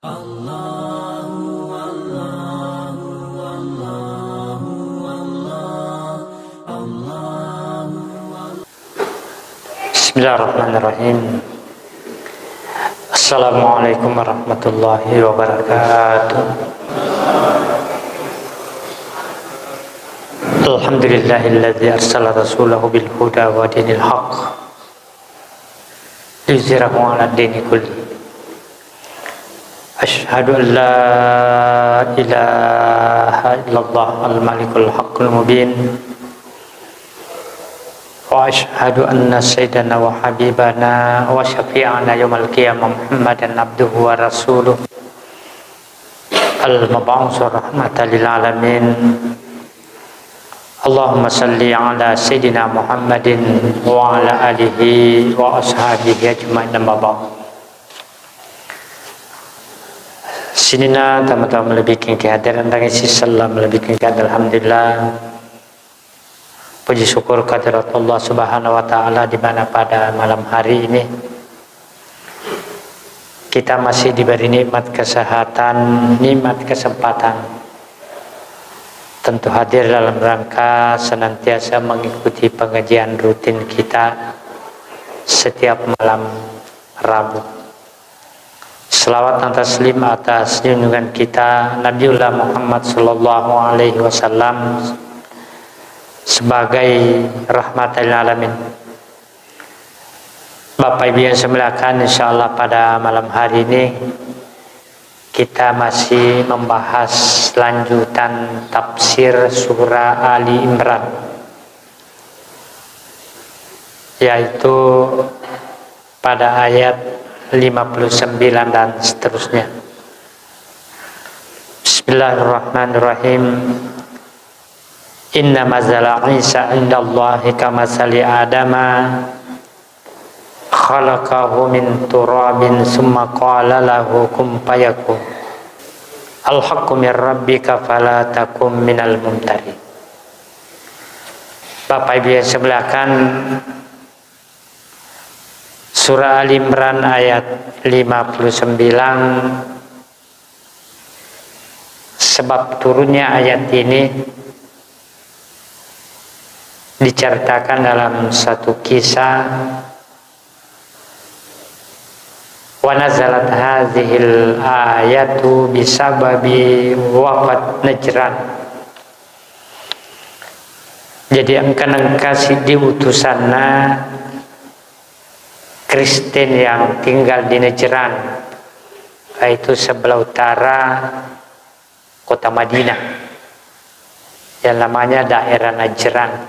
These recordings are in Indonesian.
Bismillahirrahmanirrahim. Assalamualaikum warahmatullahi wabarakatuh. Alhamdulillahilladzi arsala rasulahu bil huda wa dinil haqq liyuzhirahu 'ala dini kulli. Asyhadu an la ilaha illallah al-malikul haqqul mubin. Wa asyhadu anna sayyidana wa habibana wa syafi'ana yaumal qiyamah Muhammadan abduhu wa rasuluh al-mab'uts rahmatan lil alamin. Allahumma salli ala sayyidina Muhammadin wa ala alihi wa ashabihi ajma'in. Sinina tamu-tamu lebih kehadiran dan isi salam lebih kehadiran. Alhamdulillah, puji syukur kehadirat Allah Subhanahu wa taala di mana pada malam hari ini kita masih diberi nikmat kesehatan, nikmat kesempatan, tentu hadir dalam rangka senantiasa mengikuti pengajian rutin kita setiap malam Rabu. Selawat dan taslim atas junjungan kita Nabiullah Muhammad sallallahu alaihi wasallam sebagai rahmatan lil alamin. Bapak Ibu yang saya muliakan, insyaallah pada malam hari ini kita masih membahas lanjutan tafsir surah Ali Imran, yaitu pada ayat 59 dan seterusnya. Bismillahirrahmanirrahim. Inna mazala Isa indallahi kamasali Adama khalaqahu min turabin summa qala lahu kun fayakun. Al-haqqu min rabbika fala takum minal mumtari. Bapak Ibu yang sebelahkan, surah Ali Imran ayat 59, sebab turunnya ayat ini diceritakan dalam satu kisah. Wa nazalat hazihil ayatu bisababi wafat Najran. Jadi engkau kasih diutusanna Kristen yang tinggal di Najran, yaitu sebelah utara kota Madinah yang namanya daerah Najran.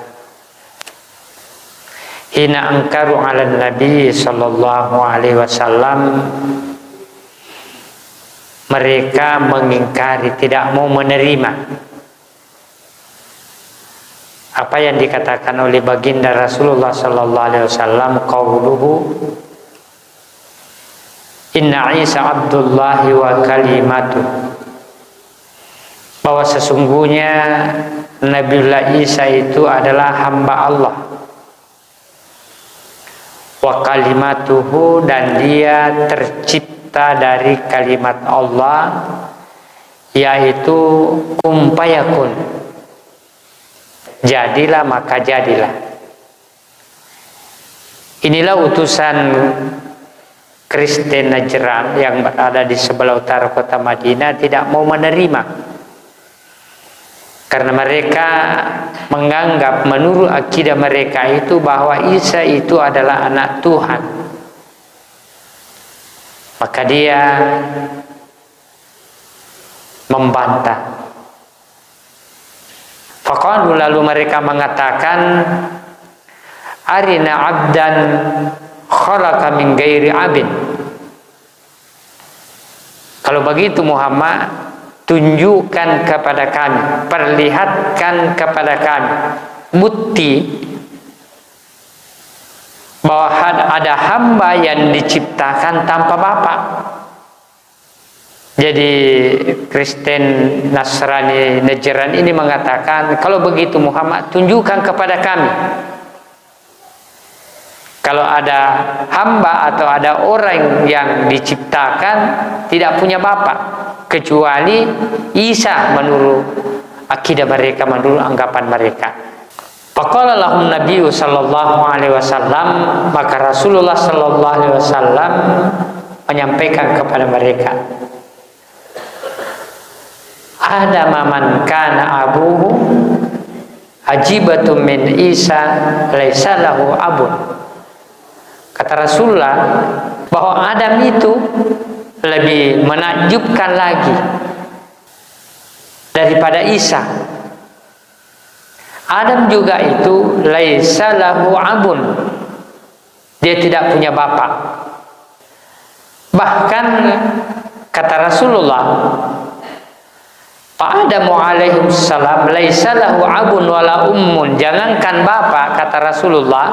Hina angkaru ala Nabi sallallahu alaihi wasallam, mereka mengingkari, tidak mau menerima apa yang dikatakan oleh baginda Rasulullah sallallahu alaihi wasallam, qauluhu inna Isa abdullahi wa kalimatuh, bahwa sesungguhnya Nabiullah Isa itu adalah hamba Allah, wa kalimatuhu, dan dia tercipta dari kalimat Allah, yaitu kum fayakun, jadilah maka jadilah. Inilah utusan Kristen Najran yang berada di sebelah utara kota Madinah tidak mau menerima, karena mereka menganggap, menurut akidah mereka itu, bahwa Isa itu adalah anak Tuhan. Maka dia membantah. Faqalu, lalu mereka mengatakan, arina abdan khalaqa min ghairi abin. Kalau begitu Muhammad, tunjukkan kepada kami, perlihatkan kepada kami bukti bahwa ada hamba yang diciptakan tanpa bapa. Jadi Kristen Nasrani Najran ini mengatakan, kalau begitu Muhammad, tunjukkan kepada kami kalau ada hamba atau ada orang yang diciptakan tidak punya bapak, kecuali Isa menurut akidah mereka, menurut anggapan mereka. Faqala lahum Nabi sallallahu alaihi wasallam, maka Rasulullah sallallahu alaihi wasallam menyampaikan kepada mereka, ada man kana abuhu ajibatun min Isa laisa lahu abun. Kata Rasulullah bahwa Adam itu lebih menakjubkan lagi daripada Isa. Adam juga itu laisa lahu abun, dia tidak punya bapak. Bahkan kata Rasulullah, Pak Adam alaihi salam laisa lahu abun wala ummun, jangankan bapak, kata Rasulullah,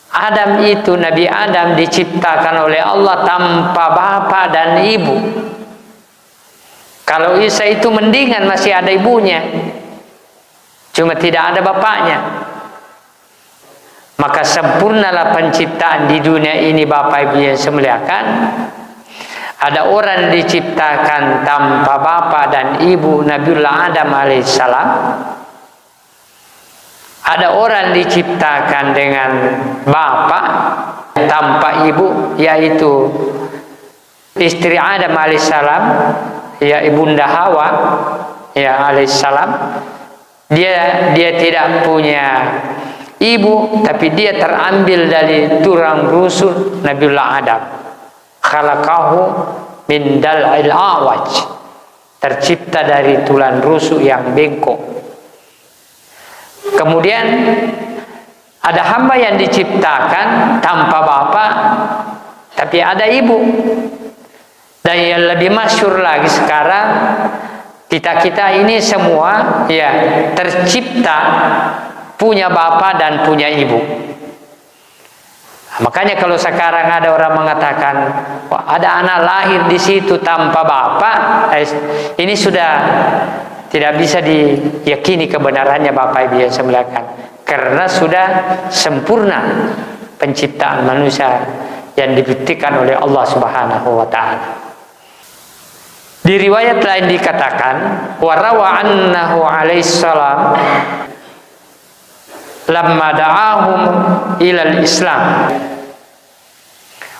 Adam itu, Nabi Adam diciptakan oleh Allah tanpa bapak dan ibu. Kalau Isa itu mendingan masih ada ibunya, cuma tidak ada bapaknya. Maka sempurnalah penciptaan di dunia ini, Bapak Ibu yang saya muliakan. Ada orang diciptakan tanpa bapak dan ibu, Nabiullah Adam alaihissalam. Ada orang diciptakan dengan bapak tanpa ibu, yaitu istri Adam alaihissalam, ya ibunda Hawa ya alaihissalam. Dia tidak punya ibu, tapi dia terambil dari tulang rusuk Nabiullah Adam. Khalaqahu min dal'il awaj, tercipta dari tulang rusuk yang bengkok. Kemudian ada hamba yang diciptakan tanpa bapak tapi ada ibu. Dan yang lebih masyhur lagi sekarang, kita ini semua ya tercipta punya bapak dan punya ibu. Makanya kalau sekarang ada orang mengatakan, wah, ada anak lahir di situ tanpa bapak, ini sudah tidak bisa diyakini kebenarannya, Bapak Ibu yang saya muliakan, karena sudah sempurna penciptaan manusia yang dibuktikan oleh Allah Subhanahu wa taala. Di riwayat lain dikatakan, wa rawa annahu alaihi salam lamma da'ahum ilal Islam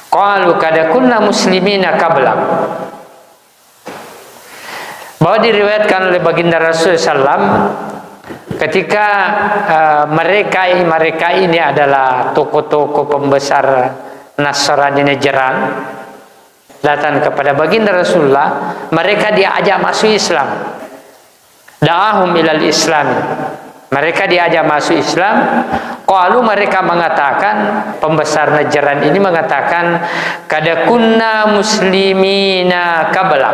qalu kad kunna muslimina qabla. Bahwa diriwayatkan oleh baginda Rasul SAW ketika mereka ini adalah tokoh-tokoh pembesar Nasrani Najran datang kepada baginda Rasulullah, mereka diajak masuk Islam. Da'ahum ilal Islam, mereka diajak masuk Islam. Qalu, mereka mengatakan, pembesar Najran ini mengatakan, kada kunna muslimina qabla,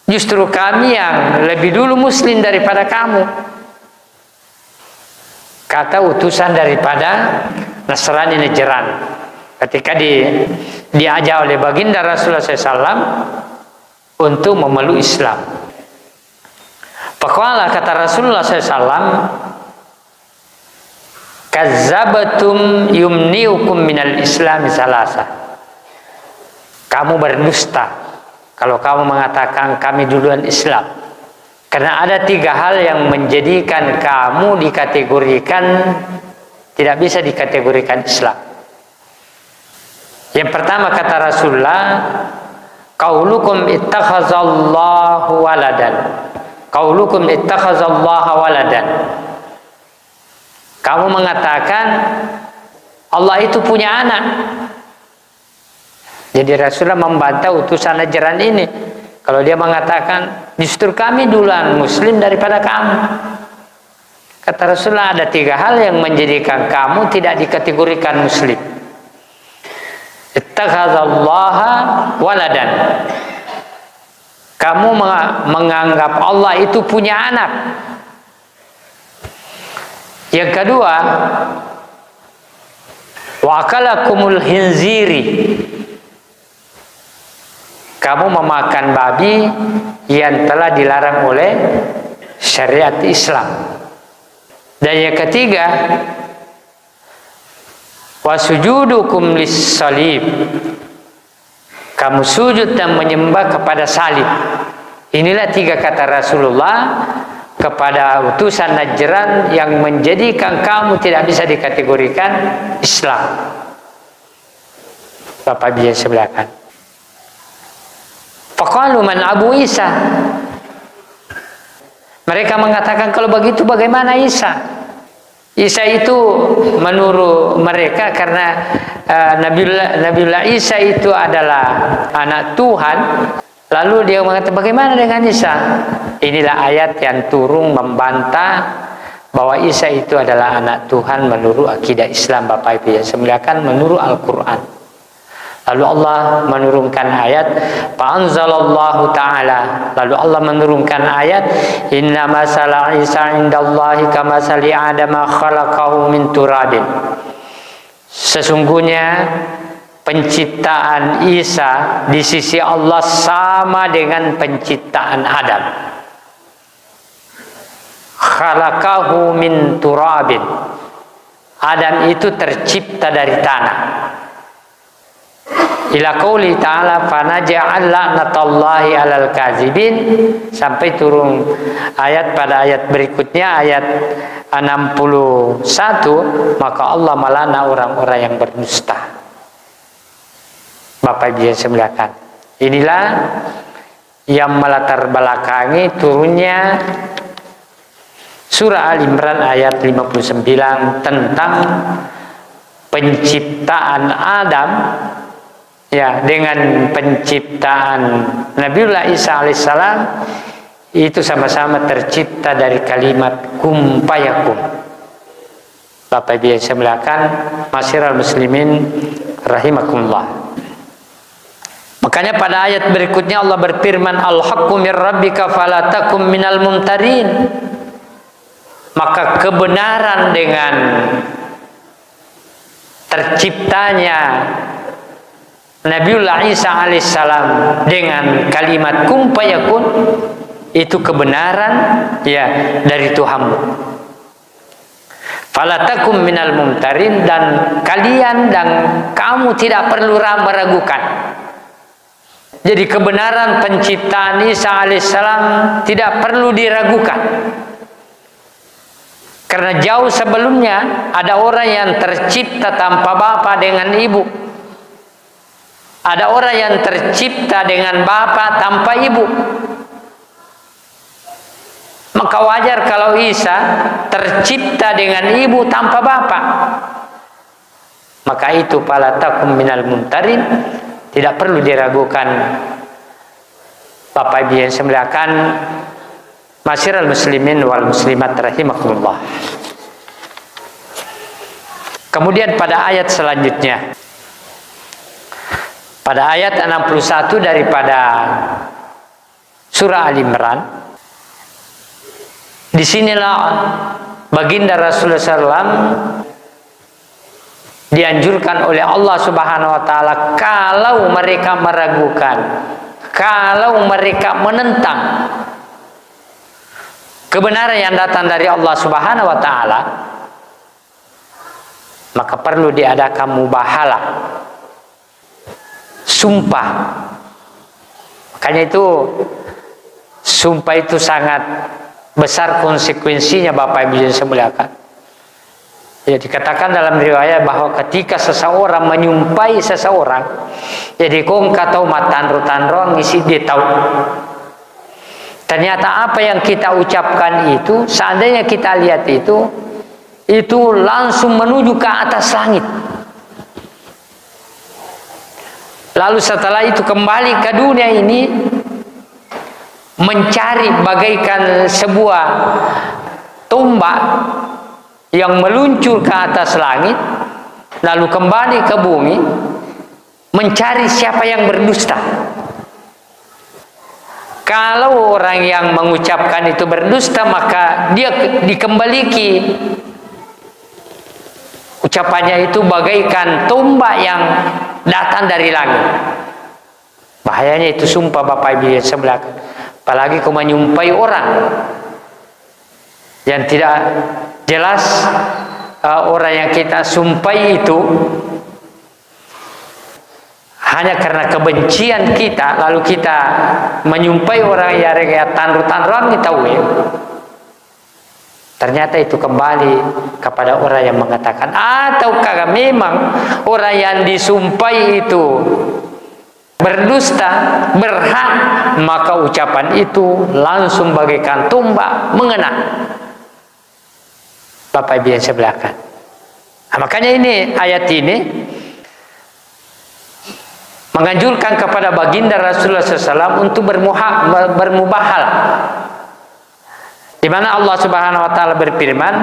justru kami yang lebih dulu muslim daripada kamu, kata utusan daripada Nasrani Najran ketika diajak oleh baginda Rasulullah SAW untuk memeluk Islam. Faqala, kata Rasulullah SAW, kazzabatum yumniukum minal Islam salasa, kamu berdusta kalau kamu mengatakan kami duluan Islam, karena ada 3 hal yang menjadikan kamu dikategorikan tidak bisa dikategorikan Islam. Yang pertama, kata Rasulullah, qaulukum ittakhazallahu waladan, qaulukum ittakhazallahu waladan, kamu mengatakan Allah itu punya anak. Jadi Rasulullah membantah utusan Najran ini kalau dia mengatakan justru kami duluan muslim daripada kamu. Kata Rasulullah, ada 3 hal yang menjadikan kamu tidak dikategorikan muslim. Ittakhadzallaha waladan, kamu menganggap Allah itu punya anak. Yang kedua, wa akalakumul hinziri, kamu memakan babi yang telah dilarang oleh syariat Islam. Dan yang ketiga, wa sujudukum lis-salib, kamu sujud dan menyembah kepada salib. Inilah 3 kata Rasulullah kepada utusan Najran yang menjadikan kamu tidak bisa dikategorikan Islam. Bapak Ibu sebelah kan. Faqalu man Abu Isa. Mereka mengatakan, kalau begitu bagaimana Isa? Isa itu menurut mereka karena Nabiullah Isa itu adalah anak Tuhan. Lalu dia mengatakan, bagaimana dengan Isa? Inilah ayat yang turun membantah bahwa Isa itu adalah anak Tuhan menurut akidah Islam, Bapak Ibu yang semuliakan, menurut Al-Quran. Lalu Allah menurunkan ayat, fa'anzalallahu ta'ala, lalu Allah menurunkan ayat, inna masala Isa indallahi kamasali Adama khalaqahu min turabin. Sesungguhnya penciptaan Isa di sisi Allah sama dengan penciptaan Adam. Khalaqahu min turabin. Adam itu tercipta dari tanah. Ila qauli ta'ala fanaja'al la'natallahi 'alal kadzibin, sampai turun ayat pada ayat berikutnya, ayat 61, maka Allah melana orang-orang yang berdusta. Bapak Ibu yang semuliakan, inilah yang melatar belakangi turunnya surah Al-Imran ayat 59 tentang penciptaan Adam, ya, dengan penciptaan Nabiullah Isa alaihissalam itu sama-sama tercipta dari kalimat kum fayakun. Bapak Ibu yang saya muliakan, masyiral muslimin rahimakumullah. Makanya pada ayat berikutnya Allah berfirman, al-haqqu mir rabbika fala takum minal mumtarin. Maka kebenaran dengan terciptanya Nabiullah Isa alaihissalam dengan kalimat kum fayakun, itu kebenaran, ya, dari Tuhanmu. Fala takum minal mumtarin, dan kalian dan kamu tidak perlu meragukan. Jadi kebenaran penciptaan Isa alaihissalam tidak perlu diragukan. Karena jauh sebelumnya ada orang yang tercipta tanpa bapa dengan ibu. Ada orang yang tercipta dengan bapa tanpa ibu. Maka wajar kalau Isa tercipta dengan ibu tanpa bapa. Maka itu fala takum minal mumtarin, tidak perlu diragukan. Bapak Ibu yang saya muliakan, masyiral muslimin wal muslimat rahimakumullah. Kemudian pada ayat selanjutnya, pada ayat 61 daripada surah Al-Imran, disinilah baginda Rasulullah SAW dianjurkan oleh Allah Subhanahu wa taala, kalau mereka meragukan, kalau mereka menentang kebenaran yang datang dari Allah Subhanahu wa taala, maka perlu diadakan mubahalah, sumpah. Makanya itu sumpah itu sangat besar konsekuensinya, Bapak Ibu yang saya muliakan. Ya, dikatakan dalam riwayat bahwa ketika seseorang menyumpahi seseorang, jadi kong kata tanro ngisi dia tahu. Ternyata apa yang kita ucapkan itu, seandainya kita lihat itu langsung menuju ke atas langit. Lalu setelah itu kembali ke dunia ini, mencari bagaikan sebuah tombak yang meluncur ke atas langit, lalu kembali ke bumi, mencari siapa yang berdusta. Kalau orang yang mengucapkan itu berdusta, maka dia dikembalikan ucapannya itu bagaikan tombak yang datang dari langit. Bahayanya itu sumpah, Bapak Ibu yang sebelah. Apalagi kau menyumpai orang yang tidak jelas orang yang kita sumpai itu hanya karena kebencian kita, lalu kita menyumpai orang yang tanru-tanruan kita ternyata itu kembali kepada orang yang mengatakan, ataukah memang orang yang disumpai itu berdusta, berhak, maka ucapan itu langsung bagaikan tombak mengena. Bapak Ibu yang sebelahkan. Nah, makanya ini ayat ini menganjurkan kepada baginda Rasulullah SAW untuk bermubahal, di mana Allah Subhanahu wa taala berfirman,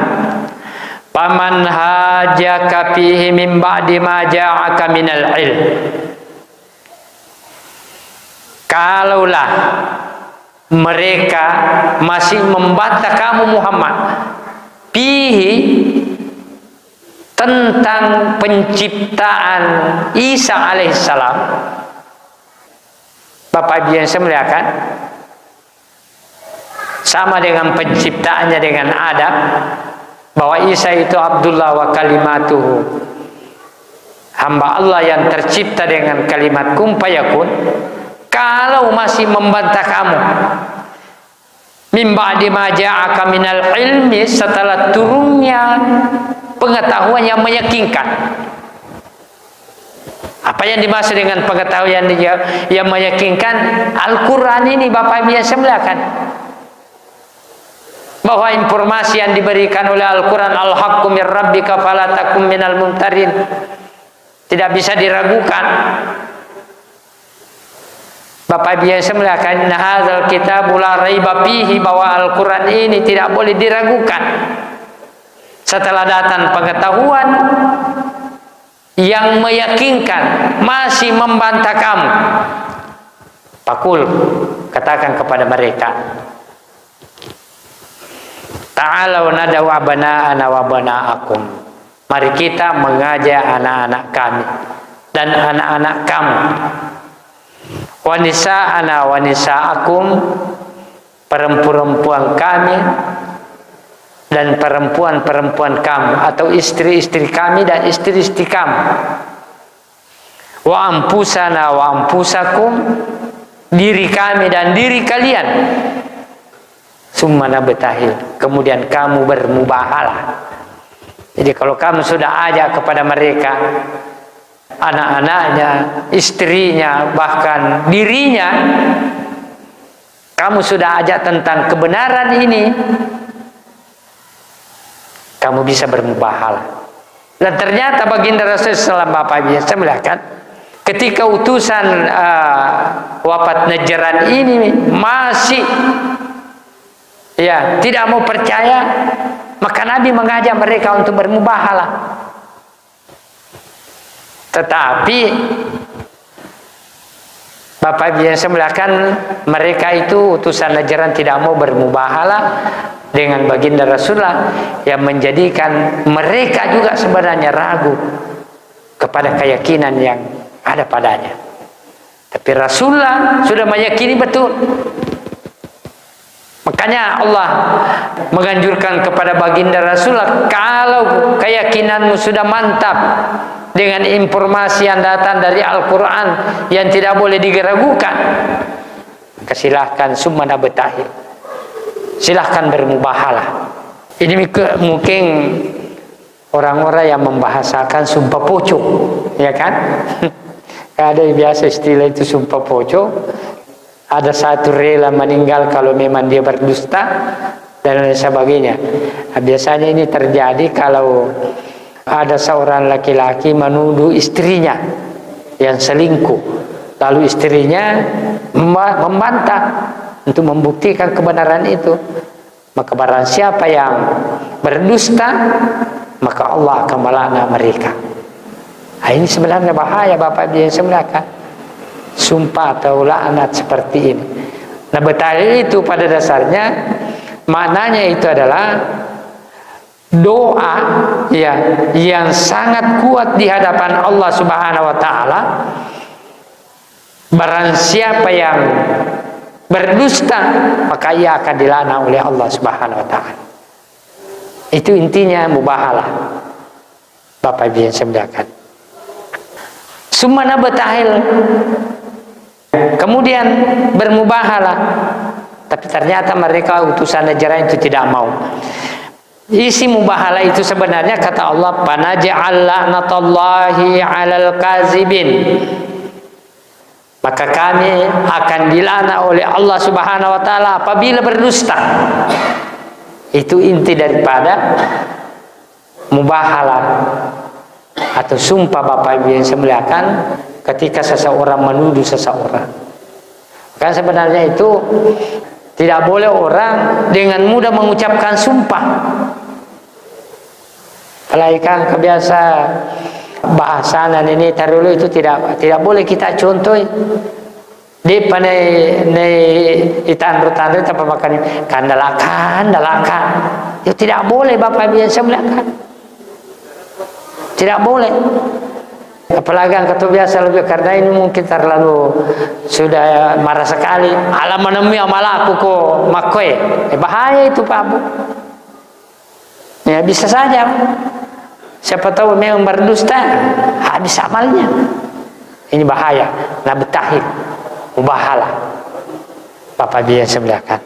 "Faman hajaka fihi min ba'di ma ja'aka minal ilm." Kalaulah mereka masih membantah kamu Muhammad fihi, tentang penciptaan Isa alaihissalam, Bapak Ibu yang saya muliakan, sama dengan penciptaannya dengan Adam, bahwa Isa itu Abdullah wa kalimatuhu, hamba Allah yang tercipta dengan kalimat kun fayakun. Kalau masih membantah kamu min ba'di ma ja'aka minal ilmi, setelah turunnya pengetahuan yang meyakinkan. Apa yang dimaksud dengan pengetahuan yang meyakinkan? Al-Quran ini Bapak Ibu yang saya muliakan, bahwa informasi yang diberikan oleh Al-Quran, al-haqqu min rabbika fala takum minal mumtarin, tidak bisa diragukan. Bapak Ibu yang saya muliakan, hadzal kitabul la raiba fihi, bahwa Al-Quran ini tidak boleh diragukan. Setelah datang pengetahuan yang meyakinkan, masih membantah kamu, Pakul, katakan kepada mereka, ta'alau nadaw abana'ana wa abana'akum, mari kita mengajak anak-anak kami dan anak-anak kamu, wa nisa'ana wa nisa'akum, perempuan-perempuan kami dan perempuan-perempuan kamu, atau istri-istri kami dan istri-istri kamu, wa ampusana wa ampusakum, diri kami dan diri kalian, summa nabtahil, kemudian kamu bermubahalah. Jadi kalau kamu sudah ajak kepada mereka, anak-anaknya, istrinya, bahkan dirinya, kamu sudah ajak tentang kebenaran ini, kamu bisa bermubahalah. Dan ternyata baginda Rasulullah SAW, Bapak Ibu saya melihat, ketika utusan wafat Najran ini masih tidak mau percaya, maka Nabi mengajak mereka untuk bermubahalah. Tetapi Bapak Ibu yang saya muliakan, mereka itu utusan Najran tidak mau bermubahalah dengan baginda Rasulullah, yang menjadikan mereka juga sebenarnya ragu kepada keyakinan yang ada padanya. Tapi Rasulullah sudah meyakini betul. Makanya Allah menganjurkan kepada baginda Rasulullah, kalau keyakinanmu sudah mantap dengan informasi yang datang dari Al-Quran yang tidak boleh diragukan, silahkan summa nabtahil, silahkan bermubahalah. Ini mungkin orang-orang yang membahasakan sumpah pocong, ya kan? Ada biasa istilah itu sumpah pocong. Ada satu rela meninggal kalau memang dia berdusta dan lain sebagainya. Nah, biasanya ini terjadi kalau ada seorang laki-laki menuduh istrinya yang selingkuh, lalu istrinya membantah untuk membuktikan kebenaran itu. Maka barang siapa yang berdusta, maka Allah akan melaknat mereka. Nah, ini sebenarnya bahaya Bapak Ibu yang saya muliakan, sumpah atau laknat seperti ini. Nah, betul itu pada dasarnya maknanya itu adalah doa yang sangat kuat di hadapan Allah Subhanahu wa taala. Barang siapa yang berdusta, maka ia akan dilaknat oleh Allah Subhanahu wa taala. Itu intinya mubahalah. Bapak Ibu yang saya muliakan. Sumana betahil, kemudian bermubahalah, tapi ternyata mereka utusan Najran itu tidak mau. Isi mubahalah itu sebenarnya kata Allah, panaja'al la'natallahi 'alal kazibin, maka kami akan dilaknat oleh Allah Subhanahu wa taala apabila berdusta. Itu inti daripada mubahalah atau sumpah Bapak Ibu yang saya muliakan, ketika seseorang menuduh seseorang. Kan sebenarnya itu tidak boleh orang dengan mudah mengucapkan sumpah. Apalagi kan kebiasa bahasan ini dulu itu tidak boleh kita contoh. Di tanru apa makan kandalakan. Itu tidak boleh Bapak Ibu yang saya muliakan. Tidak boleh. Apalagi yang kata biasa lebih, karena ini mungkin terlalu sudah marah sekali. Alam menemui amal aku kok makwe. Bahaya itu Pak Bu. Ya bisa saja. Siapa tahu memang berdusta, habis amalnya. Ini bahaya. Nah betahil, mubahalah. Bapak Ibu yang saya muliakan.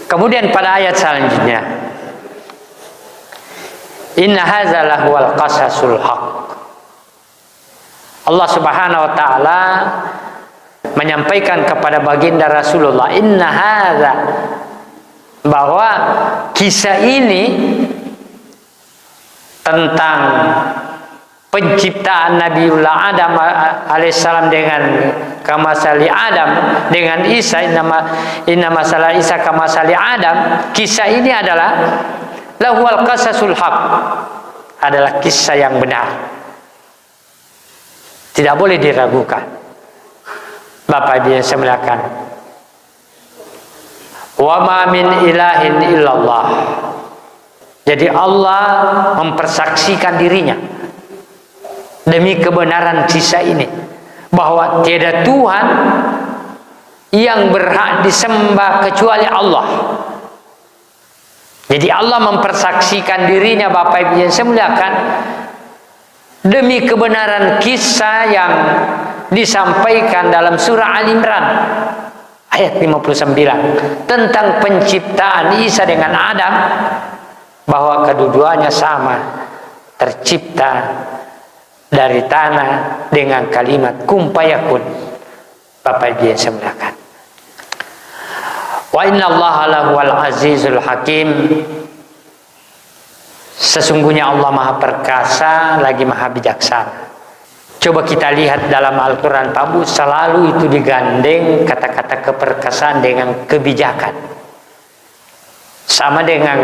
Kemudian pada ayat selanjutnya, inna hadza lahuwal qasasul haq. Allah Subhanahu wa taala menyampaikan kepada baginda Rasulullah, inna hadza, bahwa kisah ini tentang penciptaan Nabiullah Adam alaihissalam dengan kamasali Adam, dengan Isa, inna masalah Isa kamasali Adam. Kisah ini adalah lahuwal qasasul haq, adalah kisah yang benar, tidak boleh diragukan. Bapak Ibu yang saya muliakan, wa ma min ilahin illallah. Jadi Allah mempersaksikan dirinya demi kebenaran kisah ini, bahwa tiada Tuhan yang berhak disembah kecuali Allah. Jadi Allah mempersaksikan dirinya Bapak Ibu yang saya muliakan demi kebenaran kisah yang disampaikan dalam surah Al-Imran ayat 59 tentang penciptaan Isa dengan Adam, bahwa kedua-duanya sama, tercipta dari tanah dengan kalimat kun fayakun. Bapak Ibu yang saya muliakan, wa innallaha lahuwal azizul hakim. Sesungguhnya Allah Maha Perkasa lagi Maha Bijaksana. Coba kita lihat dalam Al-Quran Pak Bu, selalu itu digandeng kata-kata keperkasaan dengan kebijakan. Sama dengan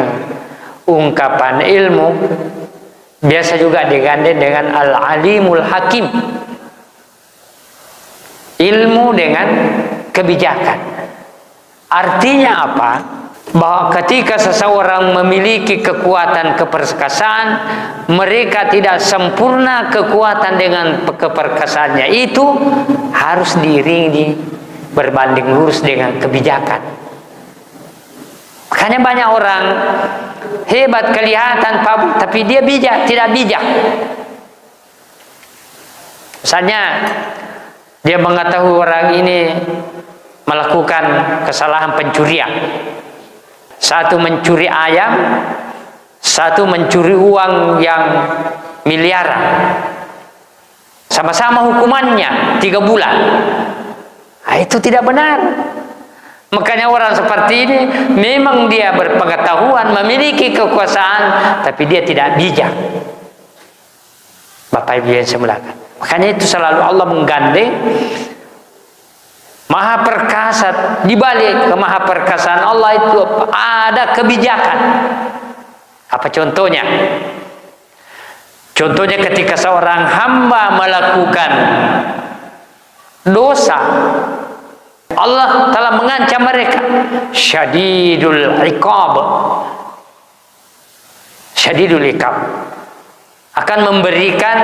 ungkapan ilmu, biasa juga digandeng dengan al-alimul hakim. Ilmu dengan kebijakan. Artinya apa? Bahwa ketika seseorang memiliki kekuatan keperkasaan, mereka tidak sempurna kekuatan dengan keperkasaannya itu, harus diiringi berbanding lurus dengan kebijakan. Makanya banyak orang hebat kelihatan tapi dia bijak, tidak bijak. Misalnya dia mengetahui orang ini melakukan kesalahan pencurian, satu mencuri ayam, satu mencuri uang yang miliaran, sama-sama hukumannya 3 bulan. Nah, itu tidak benar. Makanya orang seperti ini memang dia berpengetahuan, memiliki kekuasaan, tapi dia tidak bijak. Bapak Ibu yang saya muliakan, makanya itu selalu Allah menggandeng Maha Perkasa. Di balik ke Maha Perkasaan Allah itu ada kebijakan. Apa contohnya? Contohnya ketika seorang hamba melakukan dosa, Allah telah mengancam mereka, syadidul iqab, syadidul iqab, akan memberikan,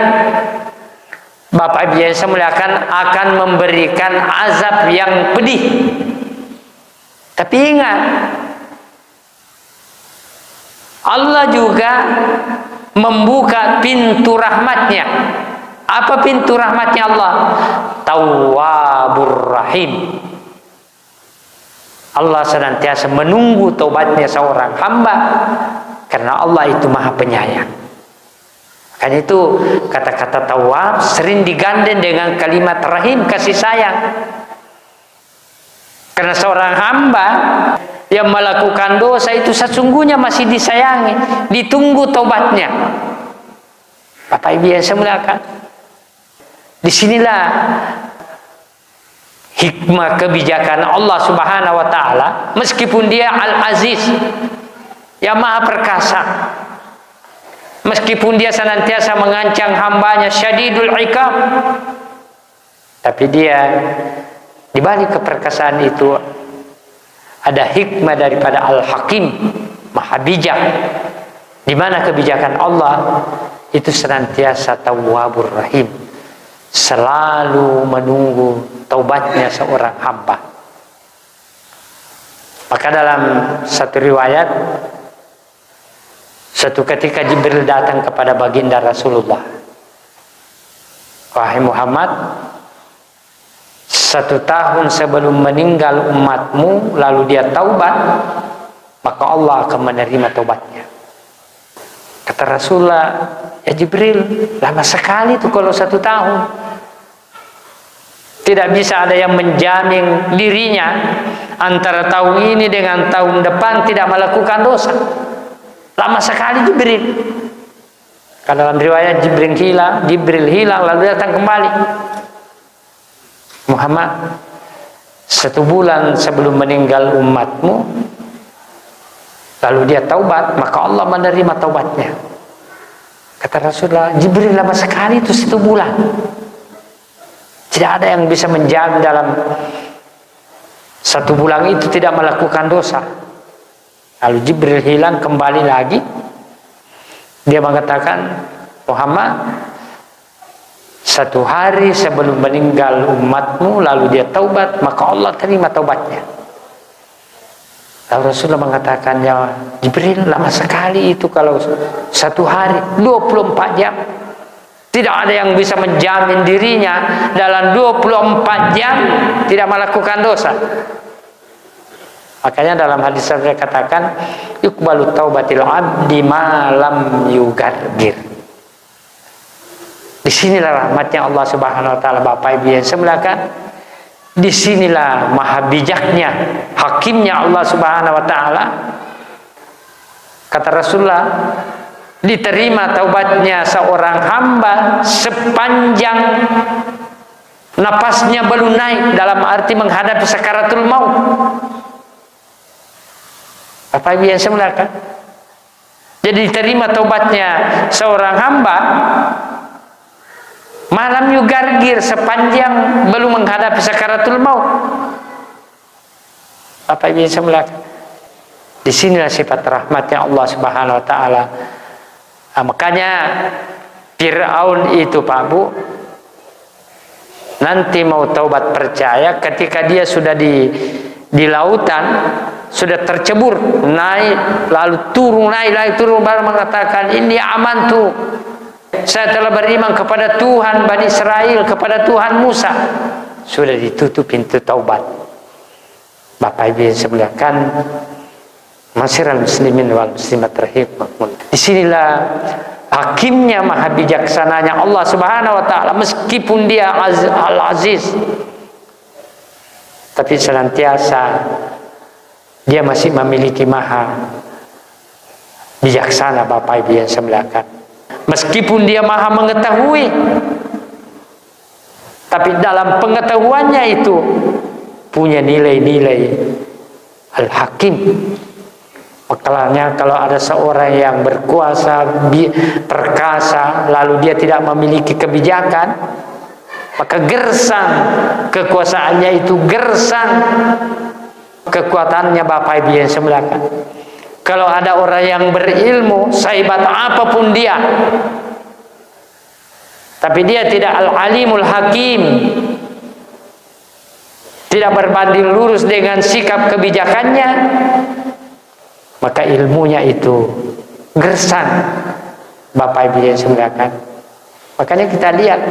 Bapak Ibu yang saya muliakan, akan memberikan azab yang pedih. Tapi ingat, Allah juga membuka pintu rahmatnya. Apa pintu rahmatnya Allah? Tawwabur Rahim. Allah senantiasa menunggu taubatnya seorang hamba, karena Allah itu Maha Penyayang. Karena itu kata-kata tawab sering digandeng dengan kalimat rahim, kasih sayang. Karena seorang hamba yang melakukan dosa itu sesungguhnya masih disayangi, ditunggu taubatnya. Bapak Ibu yang saya muliakan, disinilah hikmah kebijakan Allah Subhanahu wa Ta'ala. Meskipun Dia Al-Aziz, yang Maha Perkasa, meskipun Dia senantiasa mengancam hambanya, Syadidul Iqab, tapi Dia di balik keperkasaan itu ada hikmah daripada Al-Hakim, Maha Bijak, di mana kebijakan Allah itu senantiasa Tawwabur Rahim, selalu menunggu taubatnya seorang hamba. Maka dalam satu riwayat, suatu ketika Jibril datang kepada baginda Rasulullah, wahai Muhammad, 1 tahun sebelum meninggal umatmu lalu dia taubat, maka Allah akan menerima taubatnya. Kata Rasulullah, ya Jibril, lama sekali itu kalau 1 tahun. Tidak bisa ada yang menjamin dirinya antara tahun ini dengan tahun depan tidak melakukan dosa. Lama sekali Jibril. Karena dalam riwayat Jibril hilang lalu datang kembali. Muhammad, 1 bulan sebelum meninggal umatmu lalu dia taubat, maka Allah menerima taubatnya. Kata Rasulullah, Jibril lama sekali itu 1 bulan. Tidak ada yang bisa menjamin dalam 1 bulan itu tidak melakukan dosa. Lalu Jibril hilang, kembali lagi. Dia mengatakan, Muhammad, 1 hari sebelum meninggal umatmu lalu dia taubat, maka Allah terima taubatnya. Lalu Rasulullah mengatakan, ya Jibril, lama sekali itu kalau 1 hari 24 jam. Tidak ada yang bisa menjamin dirinya dalam 24 jam tidak melakukan dosa. Makanya dalam hadis saya katakan, yuqbalu taubatil abdi ma lam yugargir. Disinilah rahmatnya Allah Subhanahu wa Ta'ala. Bapak Ibu yang saya muliakan, disinilah maha bijaknya, hakimnya Allah Subhanahu wa Ta'ala. Kata Rasulullah, diterima taubatnya seorang hamba sepanjang napasnya belum naik, dalam arti menghadapi sakaratul maut. Bapak Ibu yang saya muliakan, jadi diterima taubatnya seorang hamba malam yugargir, sepanjang belum menghadapi sakaratul maut. Bapak Ibu yang saya muliakan, disinilah sifat rahmatnya Allah Subhanahu wa Ta'ala. Nah, makanya Fir'aun itu Pak Bu, nanti mau taubat percaya ketika dia sudah di lautan, sudah tercebur, naik lalu turun, naik lagi turun, baru mengatakan, ini aman tuh, saya telah beriman kepada Tuhan Bani Israel, kepada Tuhan Musa. Sudah ditutup pintu taubat. Bapak Ibu yang saya muliakan, Masyiral muslimin wal muslimat rahimakumullah. Disinilah hakimnya, maha bijaksananya Allah Subhanahu wa Ta'ala. Meskipun dia Al-Aziz, tapi senantiasa dia masih memiliki maha bijaksana. Bapak Ibu yang saya muliakan, meskipun dia maha mengetahui, tapi dalam pengetahuannya itu punya nilai-nilai Al-Hakim. Makanya kalau ada seorang yang berkuasa, perkasa, lalu dia tidak memiliki kebijakan, maka gersang kekuasaannya itu, gersang kekuatannya. Bapak Ibu yang saya muliakan, kalau ada orang yang berilmu sehebat apapun dia, tapi dia tidak Al-Alimul Hakim, tidak berbanding lurus dengan sikap kebijakannya, maka ilmunya itu gersang, Bapak Ibu yang semuakan. Makanya kita lihat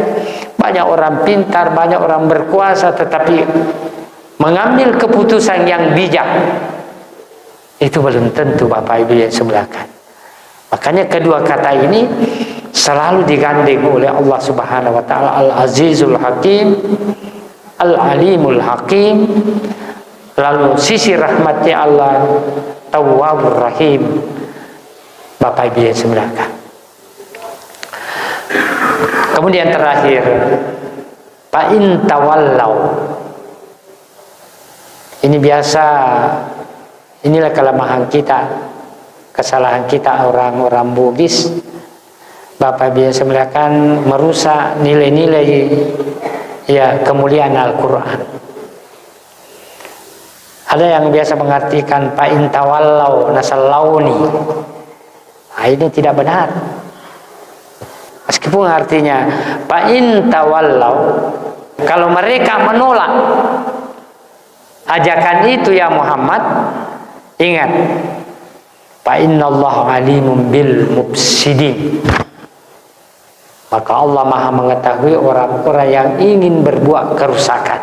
banyak orang pintar, banyak orang berkuasa, tetapi mengambil keputusan yang bijak itu belum tentu Bapak Ibu yang semuakan. Makanya kedua kata ini selalu digandeng oleh Allah Subhanahu wa taala, Al-Azizul Hakim, Al-Alimul Hakim. Lalu sisi rahmatnya Allah, Tawwabur Rahim. Bapak Ibu yang semuakan. Kemudian terakhir, fa in tawallau. Ini biasa, inilah kelemahan kita, kesalahan kita orang-orang Bugis. Bapak Ibu yang semuakan, merusak nilai-nilai ya kemuliaan Al-Quran. Ada yang biasa mengartikan fa in tawallau nasallauni. Nah, ini tidak benar. Meskipun artinya fa in tawallau, kalau mereka menolak ajakan itu ya Muhammad, ingat fa innallaha alimun bil mufsidin. Maka Allah Maha mengetahui orang-orang yang ingin berbuat kerusakan.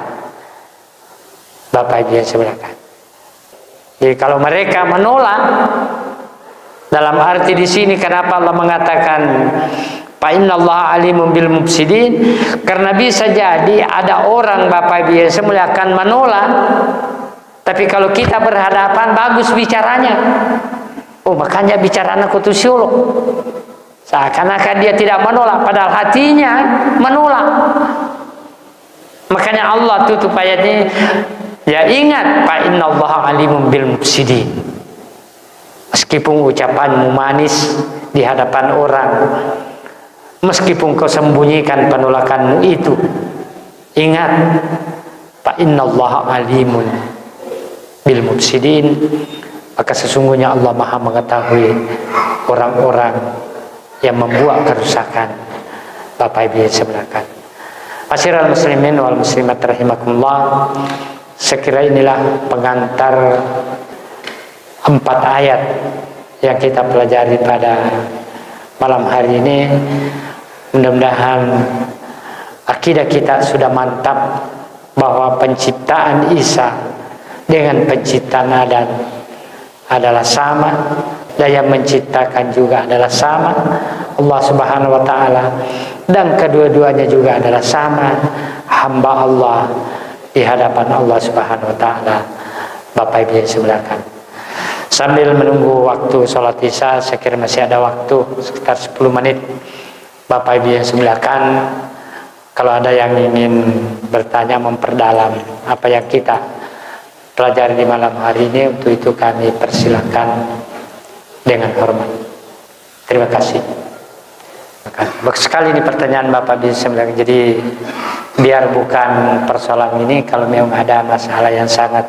Bapak Ibu yang semuakan. Jadi kalau mereka menolak, dalam arti di sini kenapa Allah mengatakan fa innallaha alimun bil mufsidin? Karena bisa jadi ada orang Bapak Ibu yang semuakan menolak, tapi kalau kita berhadapan bagus bicaranya. Oh, makanya bicara anak kutusiolog. Seakan-akan dia tidak menolak, padahal hatinya menolak. Makanya Allah tutup ayat ini. Ya ingat, fa innallaha alimun bil mufsidin. Meskipun ucapanmu manis di hadapan orang, meskipun kau sembunyikan penolakanmu itu, ingat, fa innallaha alimun bil mufsidin. Maka sesungguhnya Allah Maha mengetahui orang-orang yang membuat kerusakan. Bapak Ibu yang semuakan. Masyiral muslimin wal muslimat rahimakumullah. Sekira inilah pengantar 4 ayat yang kita pelajari pada malam hari ini. Mudah-mudahan akidah kita sudah mantap bahwa penciptaan Isa dengan penciptaan Adam adalah sama, dan yang menciptakan juga adalah sama, Allah Subhanahu wa taala, dan kedua-duanya juga adalah sama, hamba Allah di hadapan Allah Subhanahu wa taala. Bapak Ibu yang semuakan, sambil menunggu waktu sholat Isya, saya kira masih ada waktu sekitar 10 menit. Bapak Ibu yang semuakan, kalau ada yang ingin bertanya, memperdalam apa yang kita pelajari di malam hari ini, untuk itu kami persilakan dengan hormat. Terima kasih. Bagus sekali ini pertanyaan Bapak Ibu yang semuakan. Jadi biar bukan persoalan ini, kalau memang ada masalah yang sangat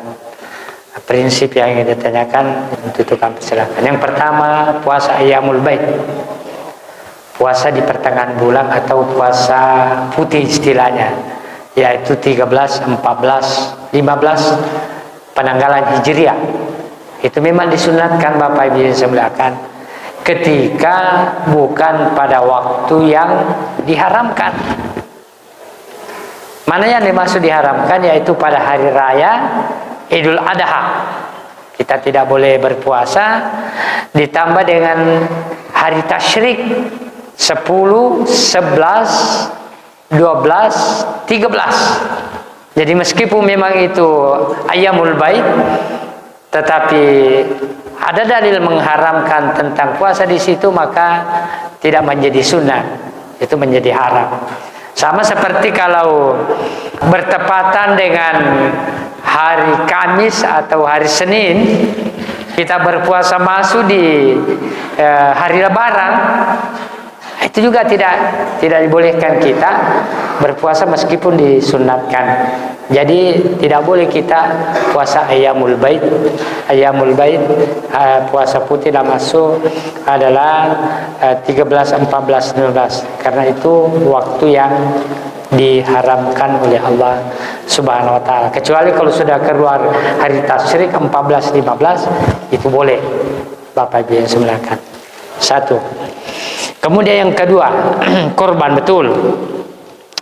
prinsip yang ingin ditanyakan, untuk itu kami persilakan. Yang pertama, puasa Ayyamul Bait, puasa di pertengahan bulan atau puasa putih istilahnya, yaitu 13, 14, 15 penanggalan Hijriah. Itu memang disunatkan Bapak Ibu yang semuakan, ketika bukan pada waktu yang diharamkan. Mana yang dimaksud diharamkan? Yaitu pada hari raya Idul Adha kita tidak boleh berpuasa, ditambah dengan hari tasyrik 10, 11, 12, 13. Jadi meskipun memang itu Ayyamul Bait, tetapi ada dalil mengharamkan tentang puasa di situ, maka tidak menjadi sunnah, itu menjadi haram. Sama seperti kalau bertepatan dengan hari Kamis atau hari Senin, kita berpuasa masuk di hari Lebaran, itu juga tidak dibolehkan kita berpuasa meskipun disunatkan. Jadi tidak boleh kita puasa Ayyamul Bait. Ayyamul Bait, puasa putih dan masuk adalah 13, 14, 15. Karena itu waktu yang diharamkan oleh Allah Subhanahu wa taala. Kecuali kalau sudah keluar hari tasyrik 14, 15, itu boleh Bapak Ibu yang semuakan. Satu. Kemudian yang kedua, korban, betul.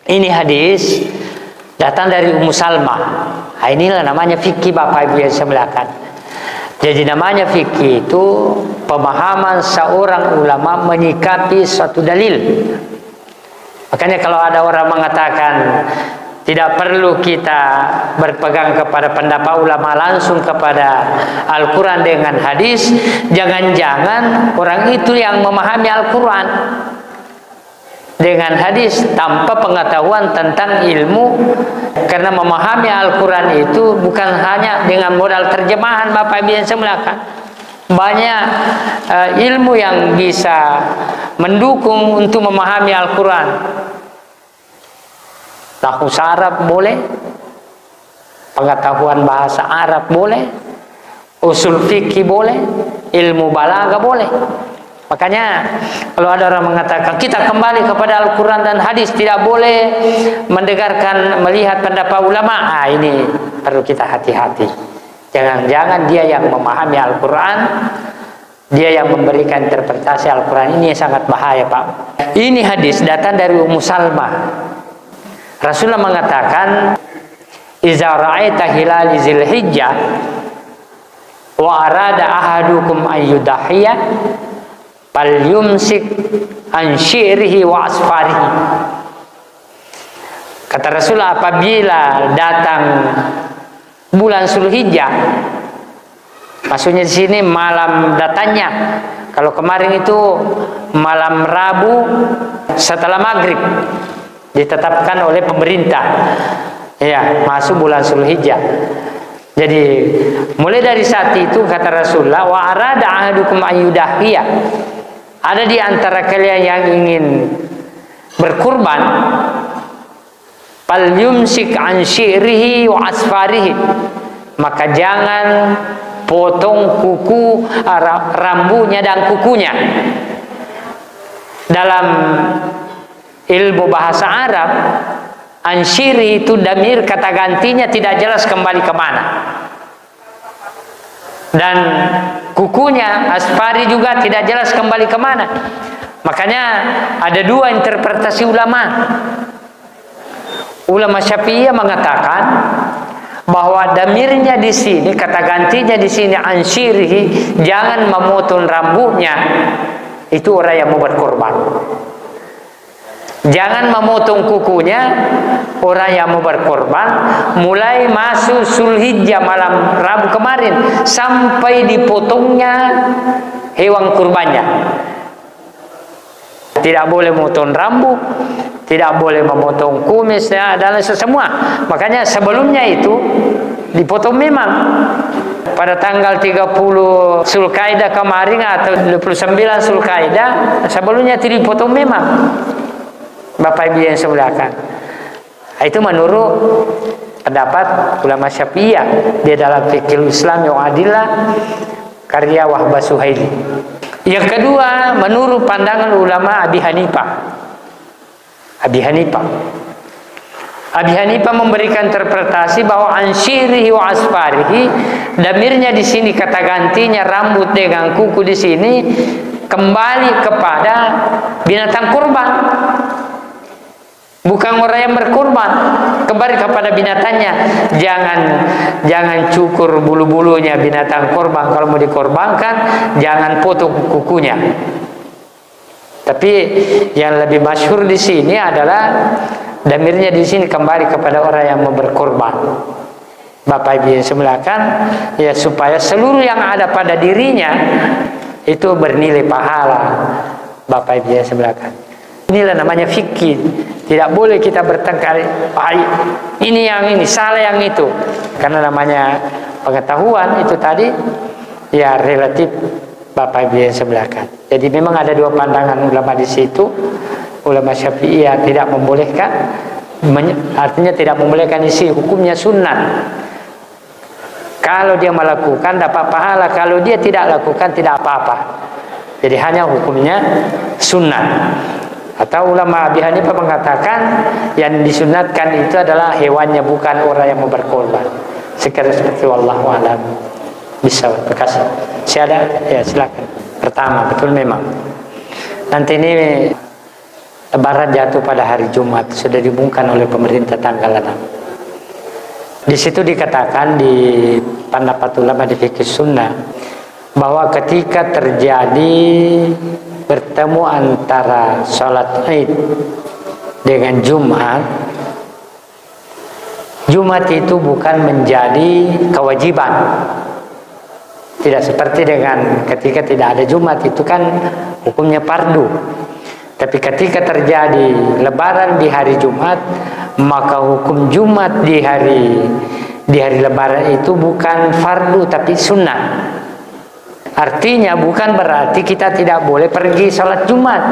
Ini hadis datang dari Ummu Salmah. Nah, inilah namanya fikih Bapak Ibu yang saya muliakan. Jadi namanya fikih itu pemahaman seorang ulama menyikapi suatu dalil. Makanya kalau ada orang mengatakan tidak perlu kita berpegang kepada pendapat ulama langsung kepada Al-Quran dengan hadis, jangan-jangan orang itu yang memahami Al-Quran dengan hadis tanpa pengetahuan tentang ilmu. Karena memahami Al-Quran itu bukan hanya dengan modal terjemahan Bapak Ibu yang saya muliakan. Banyak ilmu yang bisa mendukung untuk memahami Al-Quran. Bahasa Arab boleh, pengetahuan bahasa Arab boleh, usul fikih boleh, ilmu balaghah boleh. Makanya kalau ada orang mengatakan kita kembali kepada Al-Quran dan hadis, tidak boleh mendengarkan, melihat pendapat ulama, ini perlu kita hati-hati. Jangan-jangan dia yang memahami Al-Quran, dia yang memberikan interpretasi Al-Quran, ini sangat bahaya, Pak. Ini hadis datang dari Ummu Salmah. Rasulullah mengatakan, "Iza ra'aita hilal Dzulhijjah wa arada ahadukum an yudahhiya falyumsik an syi'rihi wa asfarihi." Kata Rasulullah, apabila datang bulan Dzulhijjah, maksudnya di sini malam datangnya. Kalau kemarin itu malam Rabu setelah maghrib ditetapkan oleh pemerintah, ya, masuk bulan Dzulhijjah. Jadi mulai dari saat itu kata Rasulullah, wa arada ahadukum ayyudahhiya, ada di antara kalian yang ingin berkurban, fal yumsik an syi'rihi wa asfarihi, maka jangan potong kuku, rambunya dan kukunya. Dalam ilmu bahasa Arab, ansyiri itu damir kata gantinya tidak jelas kembali kemana, dan kukunya asfari juga tidak jelas kembali kemana. Makanya ada dua interpretasi ulama. Ulama Syafi'iyah mengatakan bahwa damirnya di sini, kata gantinya di sini ansyiri, jangan memotong rambutnya, itu orang yang mau berkorban. Jangan memotong kukunya, orang yang mau berkorban, mulai masuk Dzulhijjah malam Rabu kemarin sampai dipotongnya hewan kurbannya. Tidak boleh memotong rambut, tidak boleh memotong kumis, dan semua. Makanya sebelumnya itu dipotong memang. Pada tanggal 30 Zulkaidah kemarin atau 29 Zulkaidah, sebelumnya itu dipotong memang. Bapak Ibu yang saya muliakan, itu menurut pendapat ulama Syafi'iyah di dalam Fiqhul Islam yang adillah karya Wahbah Suhaili. Yang kedua, menurut pandangan ulama Abi Hanifah. Abi Hanifah memberikan interpretasi bahwa ansyirihi wa asfarihi, damirnya di sini kata gantinya rambut dengan kuku di sini kembali kepada binatang kurban. Bukan orang yang berkurban, kembali kepada binatangnya. Jangan cukur bulu-bulunya binatang kurban. Kalau mau dikorbankan, jangan potong kukunya. Tapi yang lebih masyhur di sini adalah damirnya di sini kembali kepada orang yang mau berkorban. Bapak Ibu yang saya muliakan, ya, supaya seluruh yang ada pada dirinya itu bernilai pahala. Bapak Ibu yang saya muliakan, inilah namanya fikih. Tidak boleh kita bertengkar, ini yang ini, salah yang itu. Karena namanya pengetahuan itu tadi, ya relatif Bapak Ibu yang saya muliakan. Jadi memang ada dua pandangan ulama di situ. Ulama Syafi'iyah tidak membolehkan, artinya tidak membolehkan isi hukumnya sunat. Kalau dia melakukan dapat pahala, kalau dia tidak lakukan tidak apa-apa. Jadi hanya hukumnya sunat. Atau ulama Abi Hanifah mengatakan yang disunatkan itu adalah hewannya, bukan orang yang mau berkorban. Sekarang seperti wallahu a'lam. Bisa, terima kasih. Siapa? Ya, silakan. Pertama, betul memang. Nanti ini Lebaran jatuh pada hari Jumat, sudah diumumkan oleh pemerintah tanggal 6. Di situ dikatakan di pendapat ulama di fikih sunnah bahwa ketika terjadi bertemu antara sholat Id dengan Jumat, Jumat itu bukan menjadi kewajiban. Tidak seperti dengan ketika tidak ada Jumat, itu kan hukumnya fardu. Tapi ketika terjadi Lebaran di hari Jumat, maka hukum Jumat di hari Lebaran itu bukan fardu tapi sunnah. Artinya bukan berarti kita tidak boleh pergi sholat Jumat.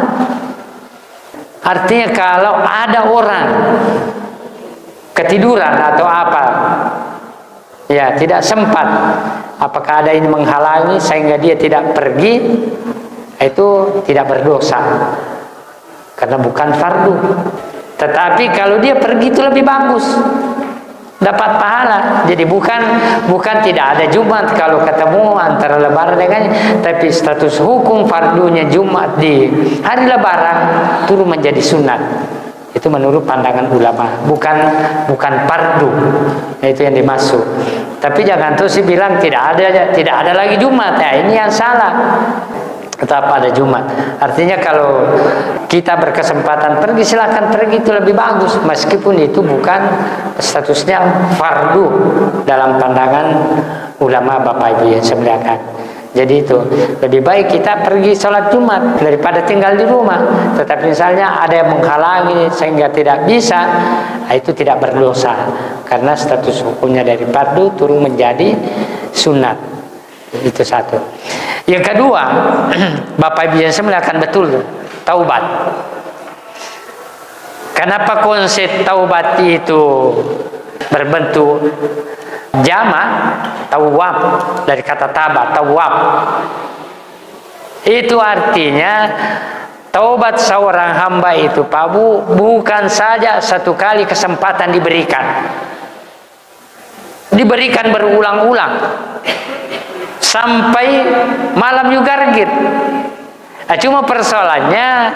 Artinya kalau ada orang ketiduran atau apa, ya tidak sempat, apakah ada ini menghalangi sehingga dia tidak pergi, itu tidak berdosa karena bukan fardu. Tetapi kalau dia pergi itu lebih bagus, dapat pahala. Jadi bukan tidak ada Jumat kalau ketemu antara Lebaran dengan, tapi status hukum fardunya Jumat di hari Lebaran turun menjadi sunat. Itu menurut pandangan ulama, bukan fardu. Itu yang dimaksud. Tapi jangan terus bilang tidak ada lagi Jumat. Ya, ini yang salah. Tetap ada Jumat. Artinya kalau kita berkesempatan pergi, silakan pergi, itu lebih bagus, meskipun itu bukan statusnya fardu dalam pandangan ulama Bapak Ibu yang saya muliakan. Jadi itu lebih baik kita pergi sholat Jumat daripada tinggal di rumah. Tetapi misalnya ada yang menghalangi sehingga tidak bisa, itu tidak berdosa karena status hukumnya dari fardu turun menjadi sunat. Itu satu. Yang kedua, Bapak Ibu yang saya muliakan, betul taubat. Kenapa konsep taubat itu berbentuk jamak, tawab, dari kata taba, tawab. Itu artinya taubat seorang hamba itu, Pak Bu, bukan saja satu kali kesempatan diberikan berulang-ulang sampai malam juga regit. Cuma persoalannya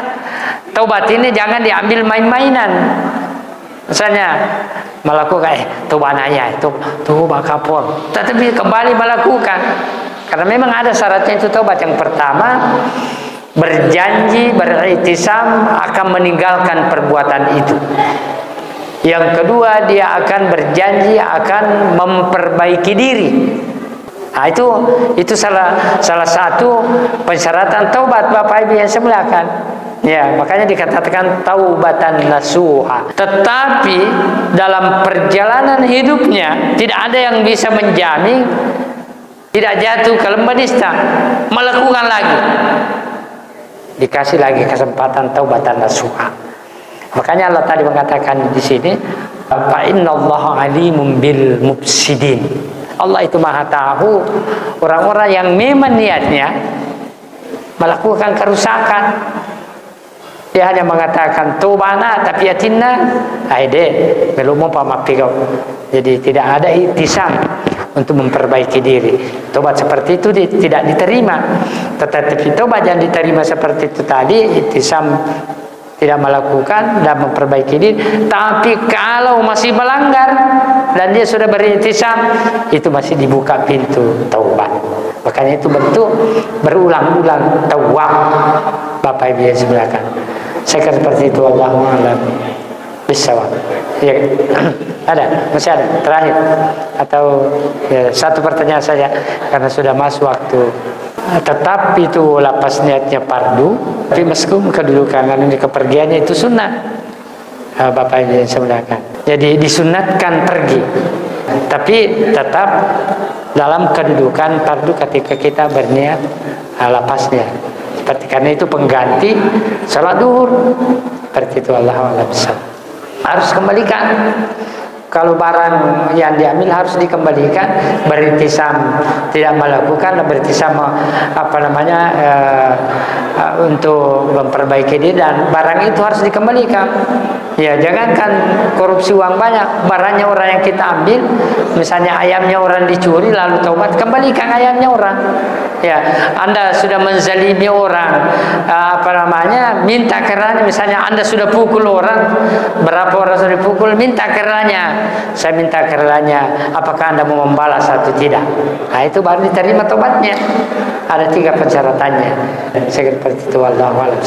taubat ini jangan diambil main-mainan. Misalnya melakukan taubat naya itu bakapol, tetapi kembali melakukan karena memang ada syaratnya itu taubat. Yang pertama, berjanji beriktisam akan meninggalkan perbuatan itu. Yang kedua, dia akan berjanji akan memperbaiki diri. Nah, itu salah satu persyaratan taubat Bapak Ibu yang saya muliakan. Ya, makanya dikatakan taubatan nasuha. Tetapi dalam perjalanan hidupnya tidak ada yang bisa menjamin tidak jatuh ke lembah nista, melakukan lagi. Dikasih lagi kesempatan taubatan nasuha. Makanya Allah tadi mengatakan di sini, fa innallaha alimun bil mufsidin. Allah itu maha tahu orang-orang yang memang niatnya melakukan kerusakan. Dia hanya mengatakan tubana tapi yatinna aide belum pamapigau. Jadi tidak ada iktisam untuk memperbaiki diri. Tobat seperti itu tidak diterima. Tetapi tobat yang diterima seperti itu tadi, iktisam tidak melakukan dan memperbaiki diri. Tapi kalau masih melanggar dan dia sudah beriktisam, itu masih dibuka pintu taubat. Makanya itu bentuk berulang-ulang tawab Bapak Ibu yang sebelah. Saya kira seperti itu. Allahu a'lam bishawab. Ya, masih ada terakhir atau ya, satu pertanyaan saja karena sudah masuk waktu. Tetap itu lapas niatnya fardu, tapi meskipun kedudukan ini kepergiannya itu sunnah. Bapak Ibu yang saya muliakan. Jadi disunatkan pergi, tapi tetap dalam kedudukan fardu ketika kita berniat lapasnya. Seperti karena itu pengganti salat duhur. Seperti itu. Allah a'lam bishawab. Harus kembalikan. Kalau barang yang diambil harus dikembalikan, beritisam tidak melakukan, beritisam untuk memperbaiki diri, dan barang itu harus dikembalikan. Ya, jangankan korupsi uang banyak, barangnya orang yang kita ambil, misalnya ayamnya orang dicuri lalu taubat, kembalikan ayamnya orang. Ya, Anda sudah menzalimi orang, minta karenanya, misalnya Anda sudah pukul orang, berapa orang sudah dipukul, minta karenanya, saya minta karenanya, apakah Anda mau membalas atau tidak? Nah, itu baru diterima tobatnya. Ada 3 persyaratannya. Seperti itu, wallahu a'lam.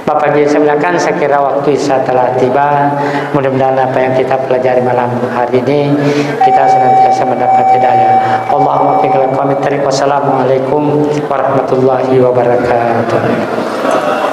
Bapak Ibu sekalian, saya kira waktu Isya telah tiba. Mudah-mudahan apa yang kita pelajari malam hari ini kita senantiasa mendapat hidayah. Allahumma fiqhil qawmi tariq. Wassalamualaikum warahmatullahi wabarakatuh.